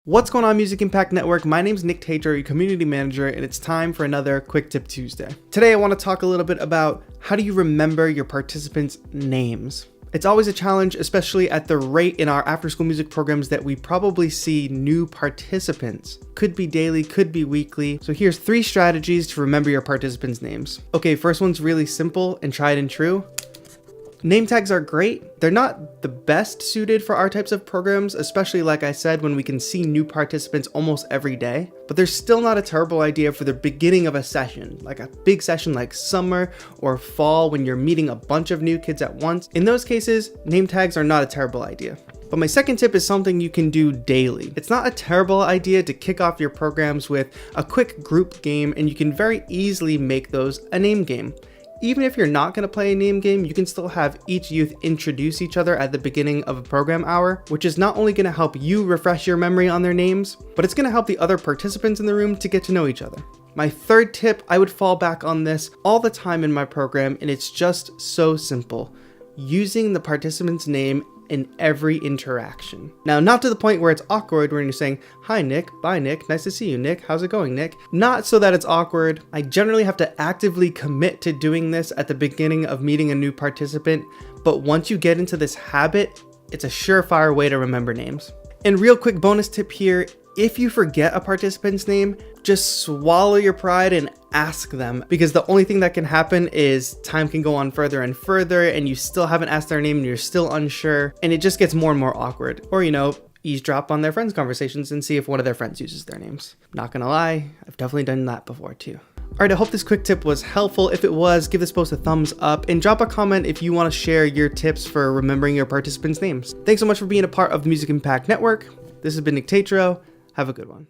What's going on, Music Impact Network? My name is Nick Tatro, your community manager, and it's time for another Quick Tip Tuesday. Today I want to talk a little bit about how do you remember your participants' names. It's always a challenge, especially at the rate in our after-school music programs that we probably see new participants. Could be daily, could be weekly. So here's 3 strategies to remember your participants' names. Okay, first one's really simple and tried and true. Name tags are great. They're not the best suited for our types of programs, especially like I said, when we can see new participants almost every day, but they're still not a terrible idea for the beginning of a session, like a big session like summer or fall when you're meeting a bunch of new kids at once. In those cases, name tags are not a terrible idea. But my second tip is something you can do daily. It's not a terrible idea to kick off your programs with a quick group game, and you can very easily make those a name game. Even if you're not going to play a name game, you can still have each youth introduce each other at the beginning of a program hour, which is not only going to help you refresh your memory on their names, but it's going to help the other participants in the room to get to know each other. My third tip, I would fall back on this all the time in my program, and it's just so simple. Using the participant's name in every interaction. Now, not to the point where it's awkward when you're saying, "Hi Nick, bye Nick, nice to see you Nick, how's it going Nick?" Not so that it's awkward. I generally have to actively commit to doing this at the beginning of meeting a new participant, but once you get into this habit, it's a surefire way to remember names. And real quick bonus tip here, if you forget a participant's name, just swallow your pride and ask them, because the only thing that can happen is time can go on further and further and you still haven't asked their name and you're still unsure, and it just gets more and more awkward. Or, eavesdrop on their friends' conversations and see if one of their friends uses their names. Not gonna lie, I've definitely done that before too. Alright, I hope this quick tip was helpful. If it was, give this post a thumbs up and drop a comment if you want to share your tips for remembering your participants' names. Thanks so much for being a part of the Music Impact Network. This has been Nick Tatro. Have a good one.